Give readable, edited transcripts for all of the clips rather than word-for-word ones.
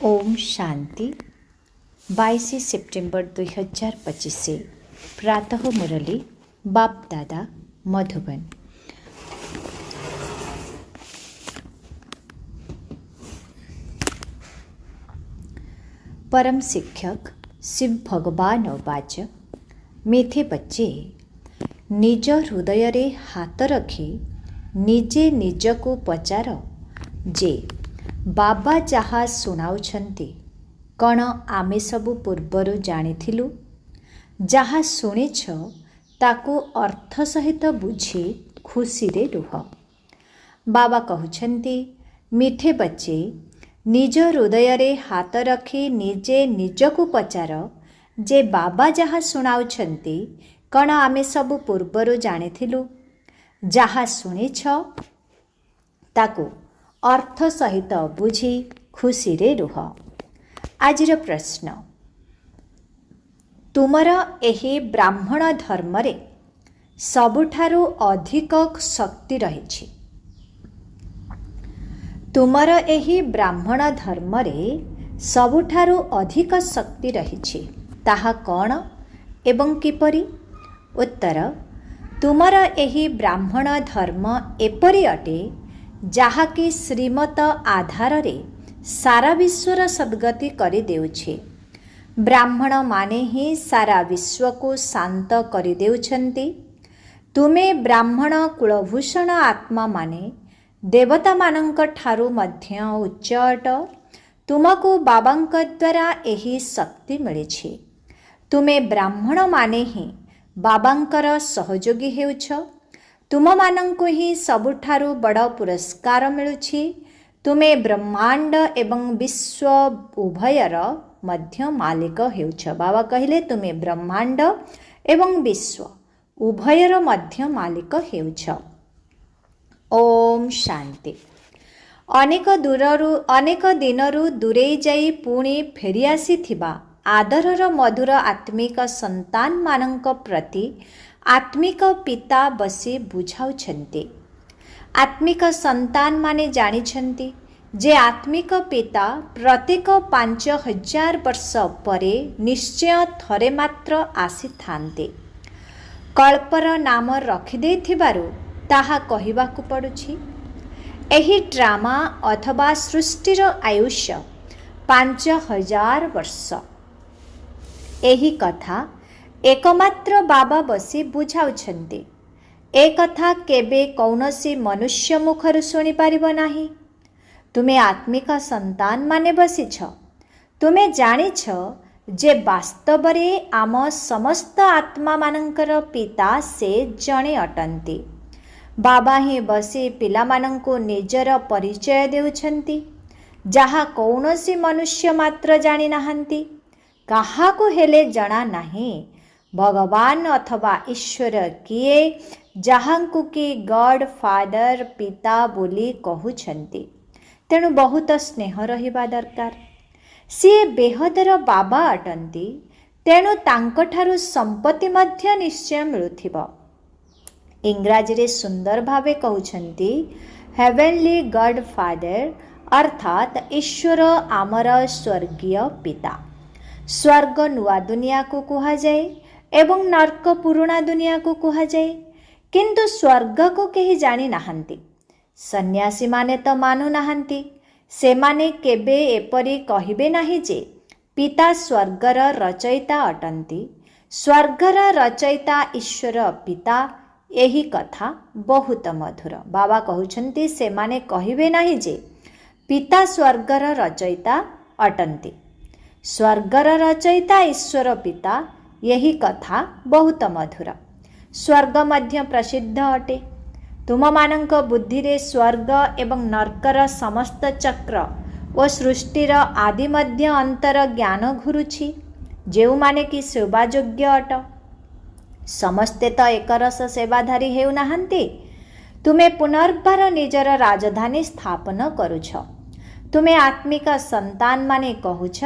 Om Shanti 22 September 2025 प्रातः मुरली बाप दादा मधुबन। परम शिक्षक शिव भगवान वाच मीठे बच्चे निज हृदय रे हाथ रखी निजे निजको पचार जे बाबा जहाँ शुणाउछन्ति कण आमे सबु पूर्वरु जानिथिलु। जहाँ शुणिछ ताकू अर्थ सहित बुझी खुशी रे रुह। बाबा कहउछन्ति मीठे बच्चे निज हृदय रे हाथ रखी निजे निजको पचार जे बाबा जहाँ शुणाउछन्ति कण आमे सबु पूर्वरु जानिथिलु। जहाँ शुणिछ ताकू अर्थ सहित बुझी खुशी रे रुह। आजिर प्रश्न, तुमर एही ब्राह्मण धर्म रे सबुठारु अधिक शक्ति रहिछि। तुमर एही ब्राह्मण धर्म रे सबुठारु अधिक शक्ति रहिछि ताहा कौन एवं किपरि? उत्तर, तुमर एही ब्राह्मण धर्म एपरि अटे जहाँकि श्रीमत आधार रे सारा विश्वर सद्गति करि देउछे। ब्राह्मण माने ही सारा विश्व को शांत करि देउछन्ति। तुमे ब्राह्मण कुलभूषण आत्मा माने देवता मानंक ठारू मध्य उच्च अट। तुमको बाबांक द्वारा एही शक्ति मिलिछि। तुमे ब्राह्मण माने ही बाबांकर सहयोगी हेउछ। तुम मानंकु ही सबुठारु बड़ पुरस्कार मिलुछि। तुमे ब्रह्मांड एवं विश्व उभयर मध्य मालिक हेउछ। बाबा कहिले तुमे ब्रह्मांड एवं विश्व उभयर मध्य मालिक हेउछ। ओम शांति। अनेक दिनरु दूरे जाई पुणी फेरी आसीथिबा आदरर मधुर आत्मिक संतान मानंक प्रति आत्मिक पिता बसी बुझाउछन्ति। आत्मिक संतान माने जानिछन्ति जे आत्मिक पिता प्रत्येक 5000 वर्ष परे निश्चय थरे मात्र आसी थान्ते। कल्पर नाम रखिदेथिबारु ताहा कहिबाकु पडुछि। एही ड्रामा अथवा सृष्टिर आयुष्य 5000 वर्ष। एही कथा एकमात्र बाबा बसी बुझाउछन्ति। ए कथा केबे कौनसी मनुष्य मुखरु शुणी पारिब नाही। तुमे आत्मिक संतान माने बसिछ। तुमे जानिछ जे वास्तव रे आम समस्त आत्मा मानंकर पिता से जणे अटन्ति। बाबा ही बसी पिला मानंको निजर परिचय देउछन्ति जहा कौनसी मनुष्य मात्र जानि नाहन्ति। काहाको हेले जणा नाही भगवान अथवा ईश्वर किए जहाँकु कि गॉड फादर पिता बोली कहउछन्ति। तेणु बहुत स्नेह रहिबा दरकार। सी बेहदर बाबा अटन्ति। तेणु तांकठारु संपत्ति मध्य निश्चय मिलुथिबो। इंग्राजी रे सुंदर भावे कहउछन्ति हेवेनली गॉड फादर अर्थात ईश्वर आमर स्वर्गीय पिता। स्वर्ग नुआ दुनिया को कुहा जाए एवं नर्क पुरुणा दुनिया को कुहा जाए, किंतु स्वर्ग को केही जानी नाहंती। सन्यासी माने तो मानु नाहंती। से माने केबे एपरी कहिबे नाही जे पिता स्वर्गर रचयिता अटंती। स्वर्गर रचयिता ईश्वर पिता। एही कथा बहुत मधुर। बाबा कहउछन्ति से माने कहिबे नाही जे पिता स्वर्गर रचयिता अटंती। स्वर्गर रचयिता ईश्वर पिता। यही कथा बहुत मधुर। स्वर्ग मध्य प्रसिद्ध अटे। तुम मानंक बुद्धि रे स्वर्ग एवं नर्कर समस्त चक्र व सृष्टिर आदि मध्य अंतर ज्ञान घुरुछि। जेउ माने कि सेवायोग्य अट। समस्ते तो एकरस सेवाधारी हेउ नाहंती। तुमे पुनर्बार निजर राजधानी स्थापन करुछ। तुमे आत्मिक संतान माने कहूछ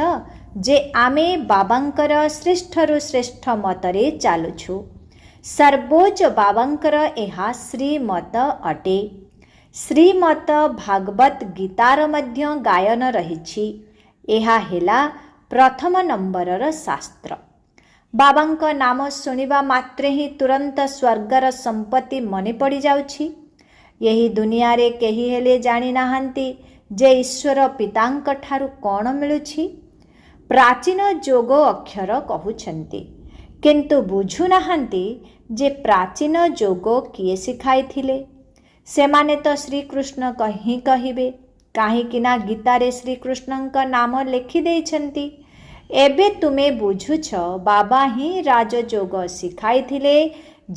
जे आमे बाबांकर श्रेष्ठरु श्रेष्ठ मतरे चालुछु। सर्वोच्च बाबांकर एहा श्रीमत अटे। ଶ୍ରୀମତ ଭାଗବତ ଗୀତାର ମଧ୍ୟ ଗାୟନ ରହିଛି। ଏହା ହେଲା ପ୍ରଥମ ନମ୍ବରର ଶାସ୍ତ୍ର। ବାବାଙ୍କ ନାମ ଶୁଣିବା ମାତ୍ରେ ହିଁ ତୁରନ୍ତ ସ୍ୱର୍ଗର ସମ୍ପତ୍ତି ମନେ ପଡ଼ିଯାଉଛି। ଏହି ଦୁନିଆରେ କେହି ହେଲେ ଜାଣିନାହାନ୍ତି ଯେ ଈଶ୍ୱର ପିତାଙ୍କ ଠାରୁ କ'ଣ ମିଳୁଛି। ପ୍ରାଚୀନ ଯୋଗ ଅକ୍ଷର କହୁଛନ୍ତି, କିନ୍ତୁ ବୁଝୁନାହାନ୍ତି ଯେ ପ୍ରାଚୀନ ଯୋଗ କିଏ ଶିଖାଇଥିଲେ। ସେମାନେ ତ ଶ୍ରୀକୃଷ୍ଣ ହିଁ କହିବେ, କାହିଁକିନା ଗୀତାରେ ଶ୍ରୀକୃଷ୍ଣଙ୍କ ନାମ ଲେଖିଦେଇଛନ୍ତି। ଏବେ ତୁମେ ବୁଝୁଛ, ବାବା ହିଁ ରାଜଯୋଗ ଶିଖାଇଥିଲେ,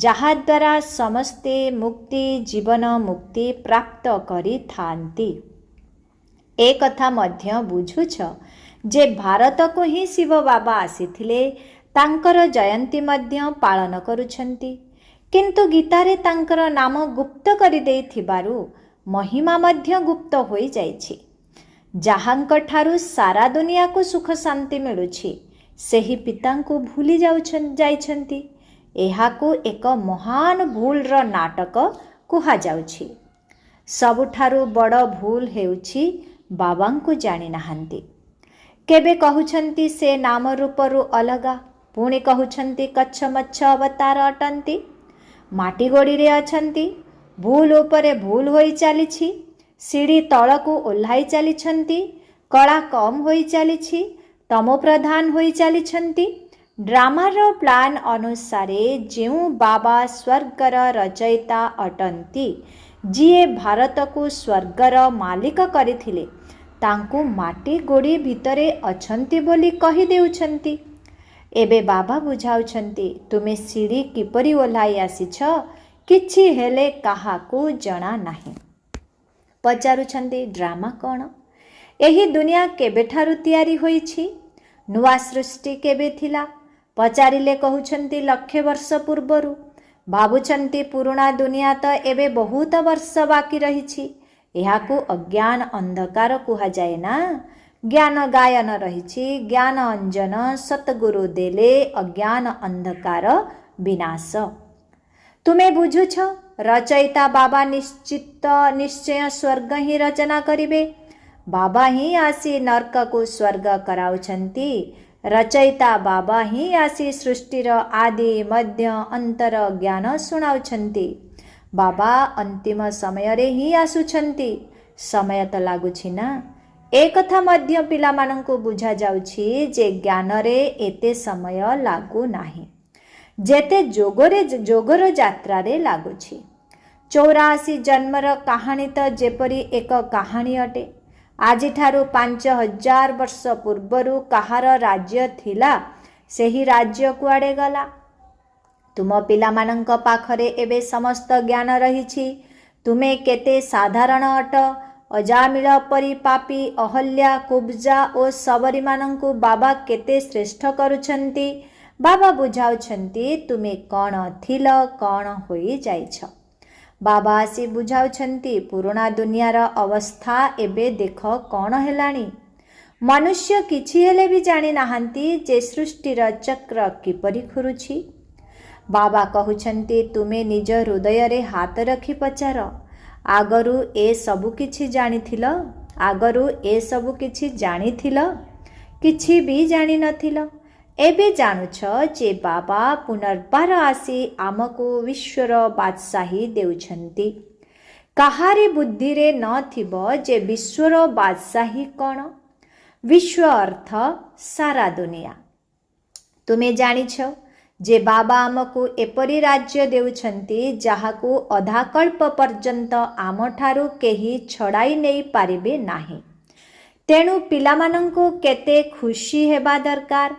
ଯାହାଦ୍ୱାରା ସମସ୍ତେ ମୁକ୍ତି, ଜୀବନ ମୁକ୍ତି ପ୍ରାପ୍ତ କରିଥାନ୍ତି। ଏ କଥା ମଧ୍ୟ ବୁଝୁଛ ଯେ ଭାରତକୁ ହିଁ ଶିବ ବାବା ଆସିଥିଲେ, ତାଙ୍କର ଜୟନ୍ତୀ ମଧ୍ୟ ପାଳନ କରୁଛନ୍ତି। କିନ୍ତୁ ଗୀତାରେ ତାଙ୍କର ନାମ ଗୁପ୍ତ କରିଦେଇଥିବାରୁ ମହିମା ମଧ୍ୟ ଗୁପ୍ତ ହୋଇଯାଇଛି। ଯାହାଙ୍କ ଠାରୁ ସାରା ଦୁନିଆକୁ ସୁଖ ଶାନ୍ତି ମିଳୁଛି, ସେହି ପିତାଙ୍କୁ ଭୁଲି ଯାଇଛନ୍ତି। ଏହାକୁ ଏକ ମହାନ ଭୁଲର ନାଟକ କୁହାଯାଉଛି। ସବୁଠାରୁ ବଡ଼ ଭୁଲ ହେଉଛି ବାବାଙ୍କୁ ଜାଣିନାହାନ୍ତି। କେବେ କହୁଛନ୍ତି ସେ ନାମ ରୂପରୁ ଅଲଗା, ପୁଣି କହୁଛନ୍ତି କଚ୍ଛମଚ୍ଛ ଅବତାର ଅଟନ୍ତି। ମାଟି ଗୋଡ଼ିରେ ଅଛନ୍ତି, ଭୁଲ ଉପରେ ଭୁଲ ହୋଇ ଚାଲିଛି। ସିଡ଼ି ତଳକୁ ଓହ୍ଲାଇ ଚାଲିଛନ୍ତି, କଳା କମ୍ ହୋଇ ଚାଲିଛି, ତମୋପ୍ରଧାନ ହୋଇ ଚାଲିଛନ୍ତି। ଡ୍ରାମାର ପ୍ଲାନ୍ ଅନୁସାରେ ଯେଉଁ ବାବା ସ୍ୱର୍ଗର ରଚୟିତା ଅଟନ୍ତି, ଯିଏ ଭାରତକୁ ସ୍ୱର୍ଗର ମାଲିକ କରିଥିଲେ, ତାଙ୍କୁ ମାଟି ଗୋଡ଼ି ଭିତରେ ଅଛନ୍ତି ବୋଲି କହିଦେଉଛନ୍ତି। ଏବେ ବାବା ବୁଝାଉଛନ୍ତି, ତୁମେ ସିଡ଼ି କିପରି ଓହ୍ଲାଇ ଆସିଛ, କିଛି ହେଲେ କାହାକୁ ଜଣା ନାହିଁ। ପଚାରୁଛନ୍ତି, ଡ୍ରାମା କ'ଣ? ଏହି ଦୁନିଆ କେବେଠାରୁ ତିଆରି ହୋଇଛି? ନୂଆ ସୃଷ୍ଟି କେବେ ଥିଲା? ପଚାରିଲେ କହୁଛନ୍ତି ଲକ୍ଷେ ବର୍ଷ ପୂର୍ବରୁ। ଭାବୁଛନ୍ତି ପୁରୁଣା ଦୁନିଆ ତ ଏବେ ବହୁତ ବର୍ଷ ବାକି ରହିଛି। ଏହାକୁ ଅଜ୍ଞାନ ଅନ୍ଧକାର କୁହାଯାଏ ନା। ଜ୍ଞାନ ଗାୟନ ରହିଛି, ଜ୍ଞାନ ଅଞ୍ଜନ ସତଗୁରୁ ଦେଲେ ଅଜ୍ଞାନ ଅନ୍ଧକାର ବିନାଶ। ତୁମେ ବୁଝୁଛ, ରଚୟିତା ବାବା ନିଶ୍ଚୟ ସ୍ୱର୍ଗ ହିଁ ରଚନା କରିବେ। ବାବା ହିଁ ଆସି ନର୍କକୁ ସ୍ୱର୍ଗ କରାଉଛନ୍ତି। ରଚୟିତା ବାବା ହିଁ ଆସି ସୃଷ୍ଟିର ଆଦି ମଧ୍ୟ ଅନ୍ତର ଜ୍ଞାନ ଶୁଣାଉଛନ୍ତି। ବାବା ଅନ୍ତିମ ସମୟରେ ହିଁ ଆସୁଛନ୍ତି। ସମୟ ତ ଲାଗୁଛି ନା। ଏ କଥା ମଧ୍ୟ ପିଲାମାନଙ୍କୁ ବୁଝାଯାଉଛି ଯେ ଜ୍ଞାନରେ ଏତେ ସମୟ ଲାଗୁନାହିଁ ଯେତେ ଯୋଗର ଯାତ୍ରାରେ ଲାଗୁଛି। 84 ଜନ୍ମର କାହାଣୀ ତ ଯେପରି ଏକ କାହାଣୀ ଅଟେ। ଆଜିଠାରୁ 5000 ବର୍ଷ ପୂର୍ବରୁ କାହାର ରାଜ୍ୟ ଥିଲା, ସେହି ରାଜ୍ୟ କୁଆଡ଼େ ଗଲା? ତୁମ ପିଲାମାନଙ୍କ ପାଖରେ ଏବେ ସମସ୍ତ ଜ୍ଞାନ ରହିଛି। ତୁମେ କେତେ ସାଧାରଣ ଅଟ। ଅଜାମିଳ ପରି ପାପୀ ଅହଲ୍ୟା, କୁବ୍ଜା ଓ ସବରୀମାନଙ୍କୁ ବାବା କେତେ ଶ୍ରେଷ୍ଠ କରୁଛନ୍ତି। ବାବା ବୁଝାଉଛନ୍ତି, ତୁମେ କ'ଣ ଥିଲ, କ'ଣ ହୋଇଯାଇଛ। ବାବା ଆସି ବୁଝାଉଛନ୍ତି, ପୁରୁଣା ଦୁନିଆର ଅବସ୍ଥା ଏବେ ଦେଖ କ'ଣ ହେଲାଣି। ମନୁଷ୍ୟ କିଛି ହେଲେ ବି ଜାଣିନାହାନ୍ତି ଯେ ସୃଷ୍ଟିର ଚକ୍ର କିପରି ଘୁରୁଛି। ବାବା କହୁଛନ୍ତି, ତୁମେ ନିଜ ହୃଦୟରେ ହାତ ରଖି ପଚାର, ଆଗରୁ ଏ ସବୁ କିଛି ଜାଣିଥିଲ? ଆଗରୁ ଏ ସବୁ କିଛି ଜାଣିଥିଲ? କିଛି ବି ଜାଣିନଥିଲ। ଏବେ ଜାଣୁଛ ଯେ ବାବା ପୁନର୍ବାର ଆସି ଆମକୁ ବିଶ୍ୱର ବାଦଶାହୀ ଦେଉଛନ୍ତି। କାହାରି ବୁଦ୍ଧିରେ ନଥିବ ଯେ ବିଶ୍ୱର ବାଦଶାହୀ କ'ଣ? ବିଶ୍ୱ ଅର୍ଥ ସାରା ଦୁନିଆ। ତୁମେ ଜାଣିଛ ଯେ ବାବା ଆମକୁ ଏପରି ରାଜ୍ୟ ଦେଉଛନ୍ତି ଯାହାକୁ ଅଧାକଳ୍ପ ପର୍ଯ୍ୟନ୍ତ ଆମଠାରୁ କେହି ଛଡ଼ାଇ ନେଇପାରିବେ ନାହିଁ। ତେଣୁ ପିଲାମାନଙ୍କୁ କେତେ ଖୁସି ହେବା ଦରକାର।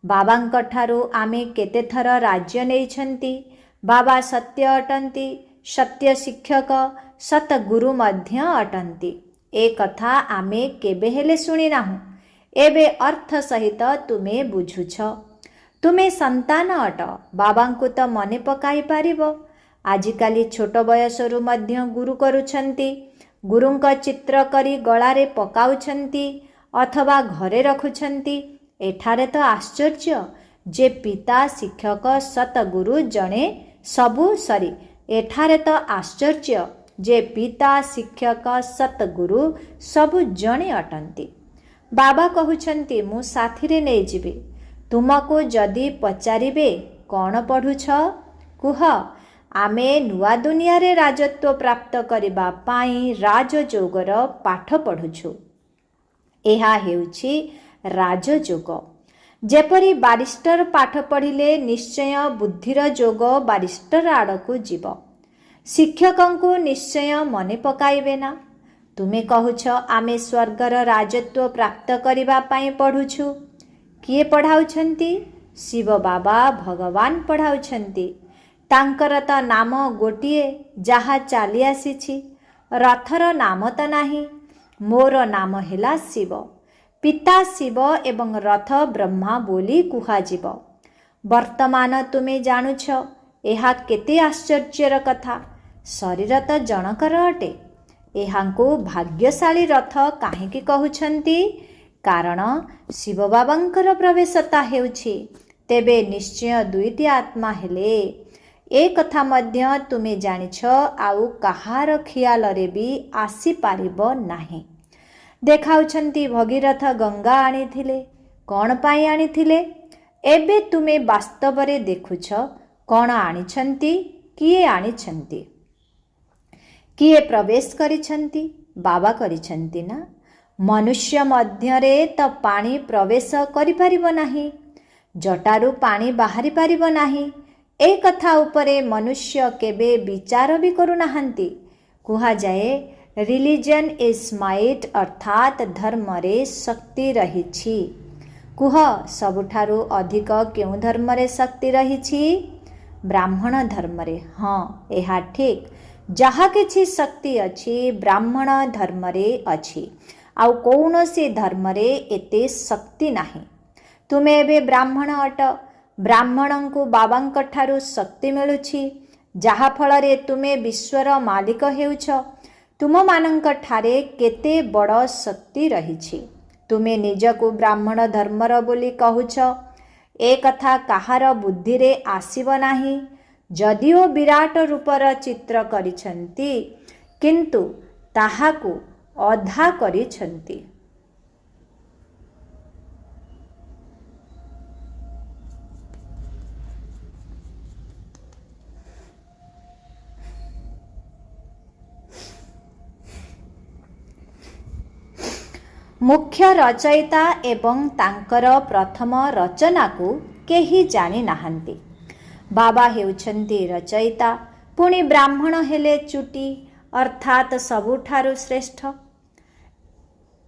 ବାବାଙ୍କ ଠାରୁ ଆମେ କେତେଥର ରାଜ୍ୟ ନେଇଛନ୍ତି। ବାବା ସତ୍ୟ ଅଟନ୍ତି, ସତ୍ୟ ଶିକ୍ଷକ, ସତଗୁରୁ ମଧ୍ୟ ଅଟନ୍ତି। ଏ କଥା ଆମେ କେବେ ହେଲେ ଶୁଣିନାହୁଁ। ଏବେ ଅର୍ଥ ସହିତ ତୁମେ ବୁଝୁଛ। ତୁମେ ସନ୍ତାନ ଅଟ, ବାବାଙ୍କୁ ତ ମନେ ପକାଇ ପାରିବ। ଆଜିକାଲି ଛୋଟ ବୟସରୁ ମଧ୍ୟ ଗୁରୁ କରୁଛନ୍ତି। ଗୁରୁଙ୍କ ଚିତ୍ର କରି ଗଳାରେ ପକାଉଛନ୍ତି ଅଥବା ଘରେ ରଖୁଛନ୍ତି। ଏଠାରେ ତ ଆଶ୍ଚର୍ଯ୍ୟ ଯେ ପିତା, ଶିକ୍ଷକ, ସତଗୁରୁ ଜଣେ ଏଠାରେ ତ ଆଶ୍ଚର୍ଯ୍ୟ ଯେ ପିତା, ଶିକ୍ଷକ, ସତଗୁରୁ ସବୁ ଜଣେ ଅଟନ୍ତି। ବାବା କହୁଛନ୍ତି ମୁଁ ସାଥିରେ ନେଇଯିବି। ତୁମକୁ ଯଦି ପଚାରିବେ କ'ଣ ପଢ଼ୁଛ, କୁହ ଆମେ ନୂଆ ଦୁନିଆରେ ରାଜତ୍ୱ ପ୍ରାପ୍ତ କରିବା ପାଇଁ ରାଜଯୋଗର ପାଠ ପଢ଼ୁଛୁ। ଏହା ହେଉଛି ରାଜଯୋଗ। ଯେପରି ବାରିଷ୍ଟର ପାଠ ପଢ଼ିଲେ ନିଶ୍ଚୟ ବୁଦ୍ଧିର ଯୋଗ ବାରିଷ୍ଟର ଆଡ଼କୁ ଯିବ। ଶିକ୍ଷକଙ୍କୁ ନିଶ୍ଚୟ ମନେ ପକାଇବେ ନା? ତୁମେ କହୁଛ ଆମେ ସ୍ୱର୍ଗର ରାଜତ୍ୱ ପ୍ରାପ୍ତ କରିବା ପାଇଁ ପଢ଼ୁଛୁ। କିଏ ପଢ଼ାଉଛନ୍ତି? ଶିବ ବାବା ଭଗବାନ ପଢ଼ାଉଛନ୍ତି। ତାଙ୍କର ତ ନାମ ଗୋଟିଏ, ଯାହା ଚାଲି ଆସିଛି। ରଥର ନାମ ତ ନାହିଁ। ମୋର ନାମ ହେଲା ଶିବ। ପିତା ଶିବ ଏବଂ ରଥ ବ୍ରହ୍ମା ବୋଲି କୁହାଯିବ। ବର୍ତ୍ତମାନ ତୁମେ ଜାଣୁଛ ଏହା କେତେ ଆଶ୍ଚର୍ଯ୍ୟର କଥା। ଶରୀର ତ ଜଣକର ଅଟେ। ଏହାଙ୍କୁ ଭାଗ୍ୟଶାଳୀ ରଥ କାହିଁକି କହୁଛନ୍ତି? କାରଣ ଶିବ ବାବାଙ୍କର ପ୍ରବେଶତା ହେଉଛି। ତେବେ ନିଶ୍ଚୟ ଦୁଇଟି ଆତ୍ମା ହେଲେ। ଏ କଥା ମଧ୍ୟ ତୁମେ ଜାଣିଛ, ଆଉ କାହାର ଖିଆଲରେ ବି ଆସିପାରିବ ନାହିଁ। ଦେଖାଉଛନ୍ତି ଭଗୀରଥ ଗଙ୍ଗା ଆଣିଥିଲେ। କ'ଣ ପାଇଁ ଆଣିଥିଲେ? ଏବେ ତୁମେ ବାସ୍ତବରେ ଦେଖୁଛ କ'ଣ ଆଣିଛନ୍ତି। କିଏ ଆଣିଛନ୍ତି? କିଏ ପ୍ରବେଶ କରିଛନ୍ତି? ବାବା କରିଛନ୍ତି ନା? ମନୁଷ୍ୟ ମଧ୍ୟରେ ତ ପାଣି ପ୍ରବେଶ କରିପାରିବ ନାହିଁ। ଜଟାରୁ ପାଣି ବାହାରି ପାରିବ ନାହିଁ। ଏ କଥା ଉପରେ ମନୁଷ୍ୟ କେବେ ବିଚାର ବି କରୁନାହାନ୍ତି। କୁହାଯାଏ ରିଲିଜନ୍ ଇଜ୍ ମାଇଟ୍, ଅର୍ଥାତ୍ ଧର୍ମରେ ଶକ୍ତି ରହିଛି। କୁହ ସବୁଠାରୁ ଅଧିକ କେଉଁ ଧର୍ମରେ ଶକ୍ତି ରହିଛି? ବ୍ରାହ୍ମଣ ଧର୍ମରେ। ହଁ, ଏହା ଠିକ୍। ଯାହା କିଛି ଶକ୍ତି ଅଛି ବ୍ରାହ୍ମଣ ଧର୍ମରେ ଅଛି। ଆଉ କୌଣସି ଧର୍ମରେ ଏତେ ଶକ୍ତି ନାହିଁ। ତୁମେ ଏବେ ବ୍ରାହ୍ମଣ ଅଟ। ବ୍ରାହ୍ମଣଙ୍କୁ ବାବାଙ୍କ ଠାରୁ ଶକ୍ତି ମିଳୁଛି, ଯାହାଫଳରେ ତୁମେ ବିଶ୍ୱର ମାଲିକ ହେଉଛ। ତୁମମାନଙ୍କ ଠାରେ କେତେ ବଡ଼ ଶକ୍ତି ରହିଛି। ତୁମେ ନିଜକୁ ବ୍ରାହ୍ମଣ ଧର୍ମର ବୋଲି କହୁଛ। ଏ କଥା କାହାର ବୁଦ୍ଧିରେ ଆସିବ ନାହିଁ। ଯଦିଓ ବିରାଟ ରୂପର ଚିତ୍ର କରିଛନ୍ତି, କିନ୍ତୁ ତାହାକୁ ଅଧା କରିଛନ୍ତି। ମୁଖ୍ୟ ରଚୟିତା ଏବଂ ତାଙ୍କର ପ୍ରଥମ ରଚନାକୁ କେହି ଜାଣିନାହାନ୍ତି। ବାବା ହେଉଛନ୍ତି ରଚୟିତା, ପୁଣି ବ୍ରାହ୍ମଣ ହେଲେ ଚୁଟି, ଅର୍ଥାତ୍ ସବୁଠାରୁ ଶ୍ରେଷ୍ଠ।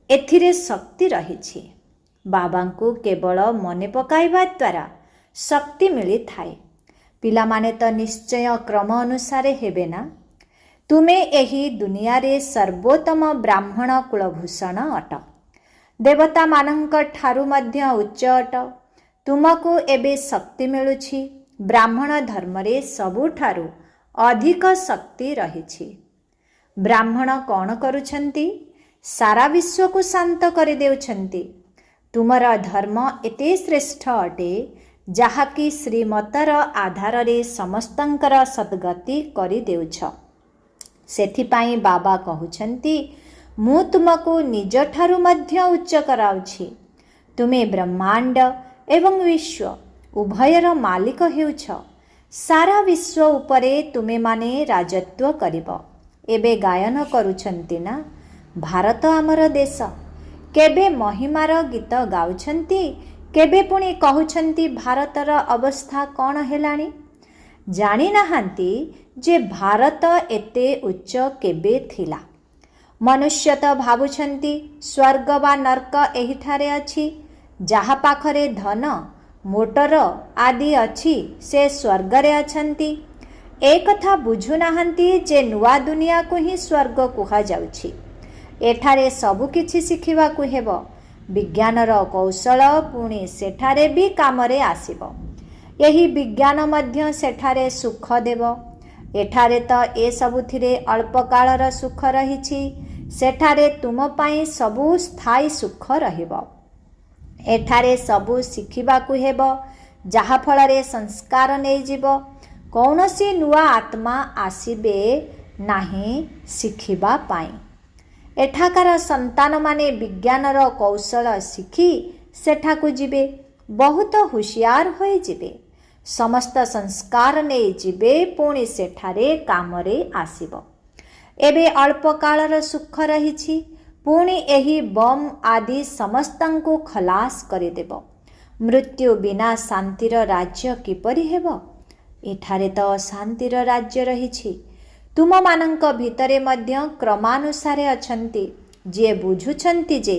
ଏଥିରେ ଶକ୍ତି ରହିଛି। ବାବାଙ୍କୁ କେବଳ ମନେ ପକାଇବା ଦ୍ୱାରା ଶକ୍ତି ମିଳିଥାଏ। ପିଲାମାନେ ତ ନିଶ୍ଚୟ କ୍ରମ ଅନୁସାରେ ହେବେ ନା? ତୁମେ ଏହି ଦୁନିଆରେ ସର୍ବୋତ୍ତମ ବ୍ରାହ୍ମଣ କୁଳଭୂଷଣ ଅଟ। ଦେବତାମାନଙ୍କ ଠାରୁ ମଧ୍ୟ ଉଚ୍ଚ ଅଟ। ତୁମକୁ ଏବେ ଶକ୍ତି ମିଳୁଛି। ବ୍ରାହ୍ମଣ ଧର୍ମରେ ସବୁଠାରୁ ଅଧିକ ଶକ୍ତି ରହିଛି। ବ୍ରାହ୍ମଣ କ'ଣ କରୁଛନ୍ତି? ସାରା ବିଶ୍ୱକୁ ଶାନ୍ତ କରିଦେଉଛନ୍ତି। ତୁମର ଧର୍ମ ଏତେ ଶ୍ରେଷ୍ଠ ଅଟେ, ଯାହାକି ଶ୍ରୀମତର ଆଧାରରେ ସମସ୍ତଙ୍କର ସଦ୍ଗତି କରିଦେଉଛ। ସେଥିପାଇଁ ବାବା କହୁଛନ୍ତି ମୁଁ ତୁମକୁ ନିଜଠାରୁ ମଧ୍ୟ ଉଚ୍ଚ କରାଉଛି। ତୁମେ ବ୍ରହ୍ମାଣ୍ଡ ଏବଂ ବିଶ୍ୱ ଉଭୟର ମାଲିକ ହେଉଛ। ସାରା ବିଶ୍ୱ ଉପରେ ତୁମେମାନେ ରାଜତ୍ୱ କରିବ। ଏବେ ଗାୟନ କରୁଛନ୍ତି ନା? ଭାରତ ଆମର ଦେଶ। କେବେ ମହିମାର ଗୀତ ଗାଉଛନ୍ତି, କେବେ ପୁଣି କହୁଛନ୍ତି ଭାରତର ଅବସ୍ଥା କ'ଣ ହେଲାଣି। ଜାଣିନାହାନ୍ତି ଯେ ଭାରତ ଏତେ ଉଚ୍ଚ କେବେ ଥିଲା। ମନୁଷ୍ୟ ତ ଭାବୁଛନ୍ତି ସ୍ୱର୍ଗ ବା ନର୍କ ଏହିଠାରେ ଅଛି। ଯାହା ପାଖରେ ଧନ, ମୋଟର ଆଦି ଅଛି ସେ ସ୍ୱର୍ଗରେ ଅଛନ୍ତି। ଏ କଥା ବୁଝୁନାହାନ୍ତି ଯେ ନୂଆ ଦୁନିଆକୁ ହିଁ ସ୍ୱର୍ଗ କୁହାଯାଉଛି। ଏଠାରେ ସବୁକିଛି ଶିଖିବାକୁ ହେବ। ବିଜ୍ଞାନର କୌଶଳ ପୁଣି ସେଠାରେ ବି କାମରେ ଆସିବ। ଏହି ବିଜ୍ଞାନ ମଧ୍ୟ ସେଠାରେ ସୁଖ ଦେବ। ଏଠାରେ ତ ଏସବୁଥିରେ ଅଳ୍ପ କାଳର ସୁଖ ରହିଛି। ସେଠାରେ ତୁମ ପାଇଁ ସବୁ ସ୍ଥାୟୀ ସୁଖ ରହିବ। ଏଠାରେ ସବୁ ଶିଖିବାକୁ ହେବ, ଯାହାଫଳରେ ସଂସ୍କାର ନେଇଯିବ। କୌଣସି ନୂଆ ଆତ୍ମା ଆସିବେ ନାହିଁ ଶିଖିବା ପାଇଁ। ଏଠାକାର ସନ୍ତାନମାନେ ବିଜ୍ଞାନର କୌଶଳ ଶିଖି ସେଠାକୁ ଯିବେ, ବହୁତ ହୁସିଆର ହୋଇଯିବେ, ସମସ୍ତ ସଂସ୍କାର ନେଇ ଯିବେ, ପୁଣି ସେଠାରେ କାମରେ ଆସିବ। ଏବେ ଅଳ୍ପ କାଳର ସୁଖ ରହିଛି, ପୁଣି ଏହି ବମ୍ ଆଦି ସମସ୍ତଙ୍କୁ ଖଲାସ କରିଦେବ। ମୃତ୍ୟୁ ବିନା ଶାନ୍ତିର ରାଜ୍ୟ କିପରି ହେବ? ଏଠାରେ ତ ଅଶାନ୍ତିର ରାଜ୍ୟ ରହିଛି। ତୁମମାନଙ୍କ ଭିତରେ ମଧ୍ୟ କ୍ରମାନୁସାରେ ଅଛନ୍ତି ଯିଏ ବୁଝୁଛନ୍ତି ଯେ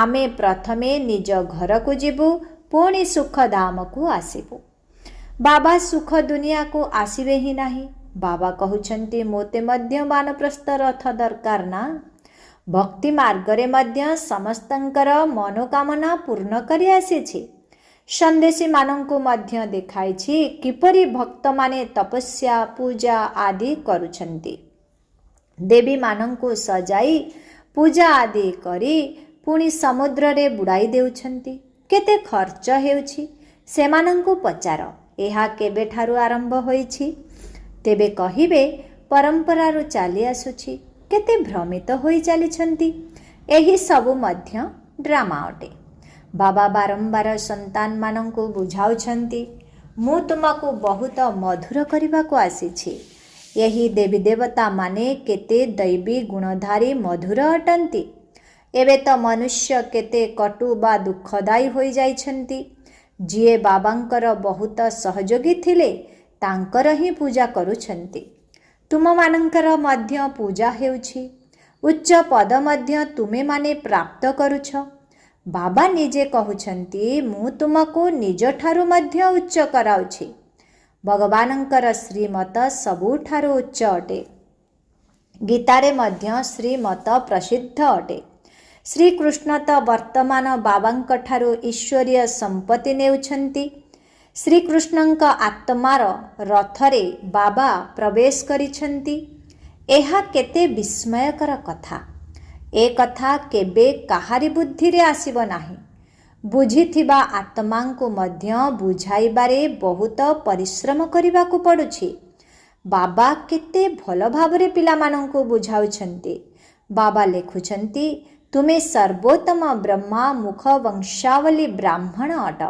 ଆମେ ପ୍ରଥମେ ନିଜ ଘରକୁ ଯିବୁ, ପୁଣି ସୁଖଧାମକୁ ଆସିବୁ। ବାବା ସୁଖ ଦୁନିଆକୁ ଆସିବେ ହିଁ ନାହିଁ। ବାବା କହୁଛନ୍ତି ମୋତେ ମଧ୍ୟ ବାନପ୍ରସ୍ଥ ରଥ ଦରକାର ନା। ଭକ୍ତି ମାର୍ଗରେ ମଧ୍ୟ ସମସ୍ତଙ୍କର ମନୋକାମନା ପୂର୍ଣ୍ଣ କରି ଆସିଛି। ସନ୍ଦେଶୀମାନଙ୍କୁ ମଧ୍ୟ ଦେଖାଇଛି କିପରି ଭକ୍ତମାନେ ତପସ୍ୟା ପୂଜା ଆଦି କରୁଛନ୍ତି। ଦେବୀମାନଙ୍କୁ ସଜାଇ ପୂଜା ଆଦି କରି ପୁଣି ସମୁଦ୍ରରେ ବୁଡ଼ାଇ ଦେଉଛନ୍ତି। କେତେ ଖର୍ଚ୍ଚ ହେଉଛି ସେମାନଙ୍କୁ ପଚାର, ଏହା କେବେଠାରୁ ଆରମ୍ଭ ହୋଇଛି? ତେବେ କହିବେ ପରମ୍ପରାରୁ ଚାଲି ଆସୁଛି। କେତେ ଭ୍ରମିତ ହୋଇ ଚାଲିଛନ୍ତି। ଏହି ସବୁ ମଧ୍ୟ ଡ୍ରାମା ଅଟେ। ବାବା ବାରମ୍ବାର ସନ୍ତାନମାନଙ୍କୁ ବୁଝାଉଛନ୍ତି, ମୁଁ ତୁମକୁ ବହୁତ ମଧୁର କରିବାକୁ ଆସିଛି। ଏହି ଦେବୀ ଦେବତାମାନେ କେତେ ଦୈବୀ ଗୁଣଧାରୀ ମଧୁର ଅଟନ୍ତି। ଏବେ ତ ମନୁଷ୍ୟ କେତେ କଟୁ ବା ଦୁଃଖଦାୟୀ ହୋଇଯାଇଛନ୍ତି। ଯିଏ ବାବାଙ୍କର ବହୁତ ସହଯୋଗୀ ଥିଲେ ତାଙ୍କର ହିଁ ପୂଜା କରୁଛନ୍ତି। ତୁମମାନଙ୍କର ମଧ୍ୟ ପୂଜା ହେଉଛି। ଉଚ୍ଚ ପଦ ମଧ୍ୟ ତୁମେମାନେ ପ୍ରାପ୍ତ କରୁଛ। ବାବା ନିଜେ କହୁଛନ୍ତି, ମୁଁ ତୁମକୁ ନିଜଠାରୁ ମଧ୍ୟ ଉଚ୍ଚ କରାଉଛି। ଭଗବାନଙ୍କର ଶ୍ରୀମତ ସବୁଠାରୁ ଉଚ୍ଚ ଅଟେ। ଗୀତାରେ ମଧ୍ୟ ଶ୍ରୀମତ ପ୍ରସିଦ୍ଧ ଅଟେ। ଶ୍ରୀକୃଷ୍ଣ ତ ବର୍ତ୍ତମାନ ବାବାଙ୍କଠାରୁ ଈଶ୍ୱରୀୟ ସମ୍ପତ୍ତି ନେଉଛନ୍ତି। ଶ୍ରୀକୃଷ୍ଣଙ୍କ ଆତ୍ମାର ରଥରେ ବାବା ପ୍ରବେଶ କରିଛନ୍ତି। ଏହା କେତେ ବିସ୍ମୟକର କଥା। ଏ କଥା କେବେ କାହାରି ବୁଦ୍ଧିରେ ଆସିବ ନାହିଁ। ବୁଝିଥିବା ଆତ୍ମାଙ୍କୁ ମଧ୍ୟ ବୁଝାଇବାରେ ବହୁତ ପରିଶ୍ରମ କରିବାକୁ ପଡ଼ୁଛି। ବାବା କେତେ ଭଲ ଭାବରେ ପିଲାମାନଙ୍କୁ ବୁଝାଉଛନ୍ତି। ବାବା ଲେଖୁଛନ୍ତି, ତୁମେ ସର୍ବୋତ୍ତମ ବ୍ରହ୍ମା ମୁଖ ବଂଶାବଳୀ ବ୍ରାହ୍ମଣ ଅଟ।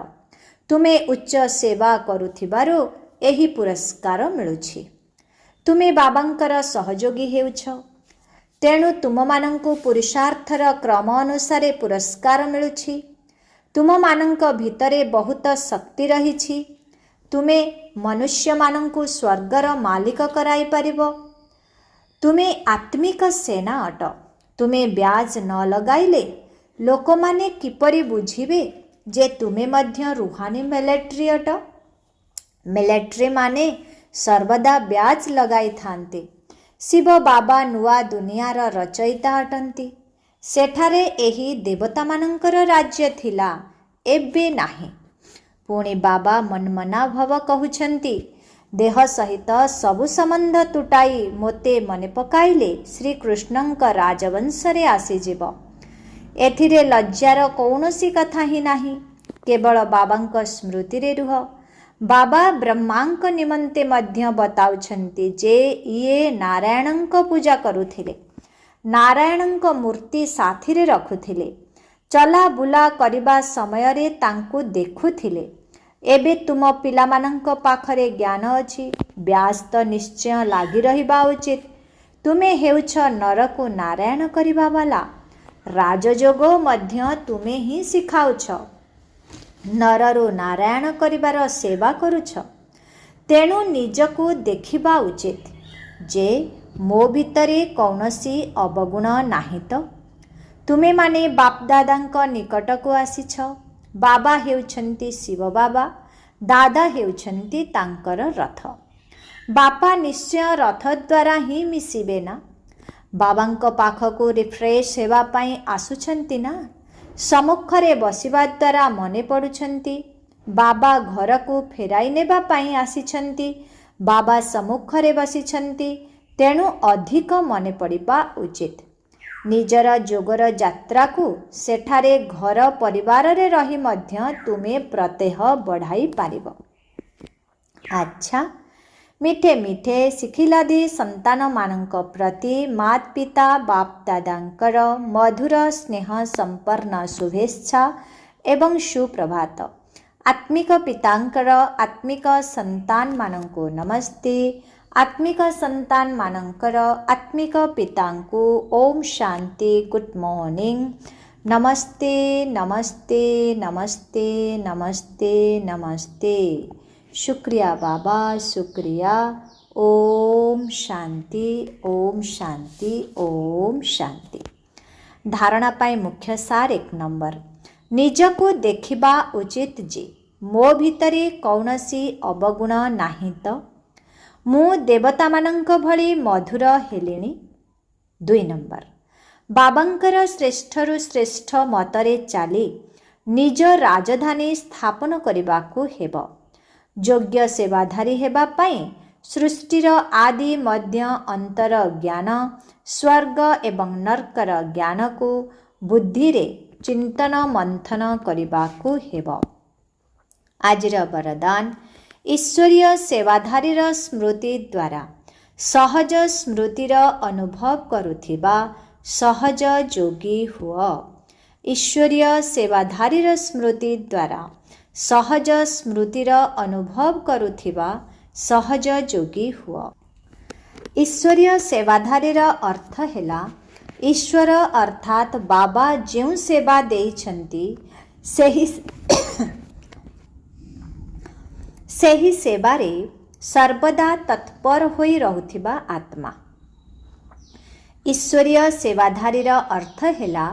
ତୁମେ ଉଚ୍ଚ ସେବା କରୁଥିବାରୁ ଏହି ପୁରସ୍କାର ମିଳୁଛି। ତୁମେ ବାବାଙ୍କର ସହଯୋଗୀ ହେଉଛ। ତେଣୁ ତୁମମାନଙ୍କୁ ପୁରୁଷାର୍ଥର କ୍ରମ ଅନୁସାରେ ପୁରସ୍କାର ମିଳୁଛି। ତୁମମାନଙ୍କ ଭିତରେ ବହୁତ ଶକ୍ତି ରହିଛି। ତୁମେ ମନୁଷ୍ୟମାନଙ୍କୁ ସ୍ୱର୍ଗର ମାଲିକ କରାଇପାରିବ। ତୁମେ ଆତ୍ମିକ ସେନା ଅଟ। ତୁମେ ବ୍ୟାଜ ନ ଲଗାଇଲେ ଲୋକମାନେ କିପରି ବୁଝିବେ ଯେ ତୁମେ ମଧ୍ୟ ରୁହାନୀ ମିଲିଟାରୀ ଅଟ? ମିଲିଟାରୀ ମାନେ ସର୍ବଦା ବ୍ୟାଜ ଲଗାଇଥାନ୍ତି। ଶିବ ବାବା ନୂଆ ଦୁନିଆର ରଚୟିତା ଅଟନ୍ତି। ସେଠାରେ ଏହି ଦେବତାମାନଙ୍କର ରାଜ୍ୟ ଥିଲା, ଏବେ ନାହିଁ। ପୁଣି ବାବା ମନ୍ମନା ଭବ କହୁଛନ୍ତି, ଦେହ ସହିତ ସବୁ ସମ୍ବନ୍ଧ ତୁଟାଇ ମୋତେ ମନେ ପକାଇଲେ ଶ୍ରୀକୃଷ୍ଣଙ୍କ ରାଜବଂଶରେ ଆସିଯିବ। ଏଥିରେ ଲଜ୍ଜାର କୌଣସି କଥା ହିଁ ନାହିଁ। କେବଳ ବାବାଙ୍କ ସ୍ମୃତିରେ ରୁହ। ବାବା ବ୍ରହ୍ମାଙ୍କ ନିମନ୍ତେ ମଧ୍ୟ ବତାଉଛନ୍ତି ଯେ ଇଏ ନାରାୟଣଙ୍କ ପୂଜା କରୁଥିଲେ। ନାରାୟଣଙ୍କ ମୂର୍ତ୍ତି ସାଥିରେ ରଖୁଥିଲେ। ଚଲାବୁଲା କରିବା ସମୟରେ ତାଙ୍କୁ ଦେଖୁଥିଲେ। ଏବେ ତୁମ ପିଲାମାନଙ୍କ ପାଖରେ ଜ୍ଞାନ ଅଛି। ବ୍ୟାସ ତ ନିଶ୍ଚୟ ଲାଗି ରହିବା ଉଚିତ। ତୁମେ ହେଉଛ ନରକୁ ନାରାୟଣ କରିବା ବାଲା। ରାଜଯୋଗ ମଧ୍ୟ ତୁମେ ହିଁ ଶିଖାଉଛ। ନରରୁ ନାରାୟଣ କରିବାର ସେବା କରୁଛ। ତେଣୁ ନିଜକୁ ଦେଖିବା ଉଚିତ ଯେ ମୋ ଭିତରେ କୌଣସି ଅବଗୁଣ ନାହିଁ ତ? ତୁମେମାନେ ବାପଦାଦାଙ୍କ ନିକଟକୁ ଆସିଛ। ବାବା ହେଉଛନ୍ତି ଶିବ ବାବା, ଦାଦା ହେଉଛନ୍ତି ତାଙ୍କର ରଥ। ବାପା ନିଶ୍ଚୟ ରଥ ଦ୍ୱାରା ହିଁ ମିଶିବେ ନା। ବାବାଙ୍କ ପାଖକୁ ରିଫ୍ରେଶ ହେବା ପାଇଁ ଆସୁଛନ୍ତି ନା। ସମ୍ମୁଖରେ ବସିବା ଦ୍ୱାରା ମନେ ପଡ଼ୁଛନ୍ତି। ବାବା ଘରକୁ ଫେରାଇ ନେବା ପାଇଁ ଆସିଛନ୍ତି। ବାବା ସମ୍ମୁଖରେ ବସିଛନ୍ତି। ତେଣୁ ଅଧିକ ମନେ ପଡ଼ିବା ଉଚିତ। ନିଜର ଯୋଗର ଯାତ୍ରାକୁ ସେଠାରେ ଘର ପରିବାରରେ ରହି ମଧ୍ୟ ତୁମେ ପ୍ରତ୍ୟହ ବଢ଼ାଇ ପାରିବ। ଆଚ୍ଛା, ମିଠେ ମିଠେ ଶିଖିଲାଦି ସନ୍ତାନମାନଙ୍କ ପ୍ରତି ମାତ୍ ପିତା ବାପ୍ ଦାଦାଙ୍କର ମଧୁର ସ୍ନେହ ସମ୍ପନ୍ନ ଶୁଭେଚ୍ଛା ଏବଂ ସୁପ୍ରଭାତ। ଆତ୍ମିକ ପିତାଙ୍କର ଆତ୍ମିକ ସନ୍ତାନମାନଙ୍କୁ ନମସ୍ତେ। ଆତ୍ମିକ ସନ୍ତାନମାନଙ୍କର ଆତ୍ମିକ ପିତାଙ୍କୁ ଓମ୍ ଶାନ୍ତି, ଗୁଡ୍ ମର୍ଣ୍ଣିଂ। ନମସ୍ତେ ନମସ୍ତେ ନମସ୍ତେ ନମସ୍ତେ ନମସ୍ତେ। शुक्रिया बाबा, शुक्रिया। ओम शांति, ओम शांति, ओम शांति। धारणा पाई मुख्य सार 1 नंबर। निजको देखिबा उचित जे मो भितरे कौनसी अवगुण नाही तो मु देवता मानंक भली मधुर हेलिणी। 2 नंबर। बाबांकर श्रेष्ठरु श्रेष्ठ मतरे चाली निज राजधानी स्थापन करबाकू हेबो। योग्य सेवाधारी हेबा पाई सृष्टिर आदि मध्य अंतर ज्ञान स्वर्ग एवं नरकर ज्ञान को बुद्धि रे चिंतन मंथन करबाकू हेबो। आजिर वरदान ईश्वरीय सेवाधारीर स्मृति द्वारा सहज स्मृतिर अनुभव करुथिबा सहज योगी हुआ। ईश्वरीय सेवाधारीर स्मृति द्वारा सहज स्मृतिर अनुभव करुथिबा सहज योगी हुआ। ईश्वरीय सेवाधारीर अर्थ हेला ईश्वर अर्थात बाबा जो सेवा देइछंती सेही सेवारे सर्वदा तत्पर होई रहुथिबा आत्मा। ईश्वरीय सेवाधारीर अर्थ हेला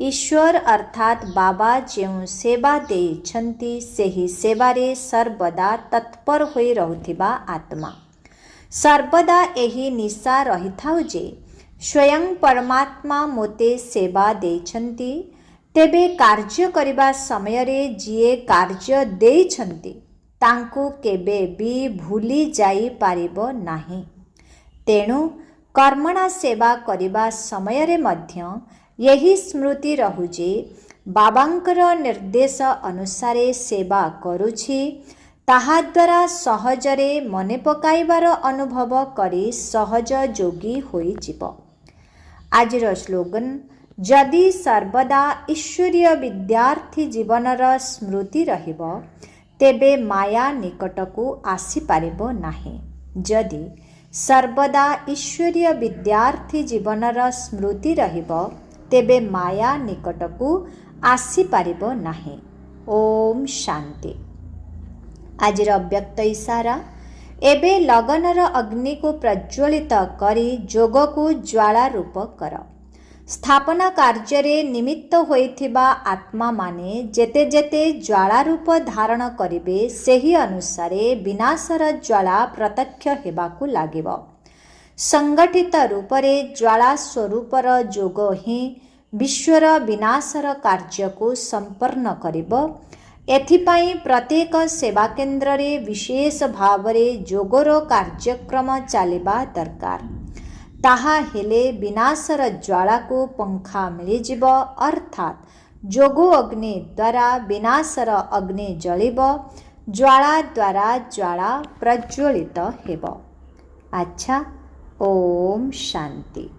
ईश्वर अर्थात बाबा जो सेवा देइछंती सेही सेवारे सर्वदा तत्पर होई रहुथिबा आत्मा। सर्वदा एही निशा रहिथाउ जे स्वयं परमात्मा मोते सेवा देइछंती तेबे कार्य करिबा समयरे जिए कार्य देइछंती तांकु केबे भी भूली जाई पारिबो नाही। तेणु कर्मणा सेवा करिबा समयरे मध्य यही स्मृति रहुजे बाबांकर निर्देश अनुसारे सेवा करुछि ताहा द्वारा सहजरे मने पकाइबार अनुभव करी सहज योगी होई जिवो। आजिर स्लोगन जदि सर्वदा ईश्वरीय विद्यार्थी जीवनर स्मृति रहिबो तेबे माया निकटकू आसी पारिबो नाही। जदि सर्वदा ईश्वरीय विद्यार्थी जीवनर स्मृति रहिबो तेबे माया निकटकू आसी पारिबो नाही। ओम शांति। आजिर अव्यक्त इशारा एबे लगनर अग्नि को प्रज्वलित करी जोग को ज्वाला रूप कर। स्थापना कार्य निमित्त होइथिबा आत्मा माने जेते जेते ज्वाला रूप धारण करिबे सेही अनुसारे विनाशर ज्वाला प्रत्यक्ष हेबाकू लागिबो। संगठित रूपरे ज्वाला स्वरूपर जोग ही विश्वर विनाशर कार्य को संपन्न करिबो। एथिपाई प्रत्येक सेवा केन्द्र रे विशेष भावरे जोगर कार्यक्रम चलिबा दरकार। ताहा हेले विनाशर ज्वाला को पंखा मिलिजिब अर्थात जोगो अग्नि द्वारा विनाशर अग्नि जलिब ज्वाला द्वारा ज्वाला प्रज्वलित हेब। अच्छा, ओम शांति।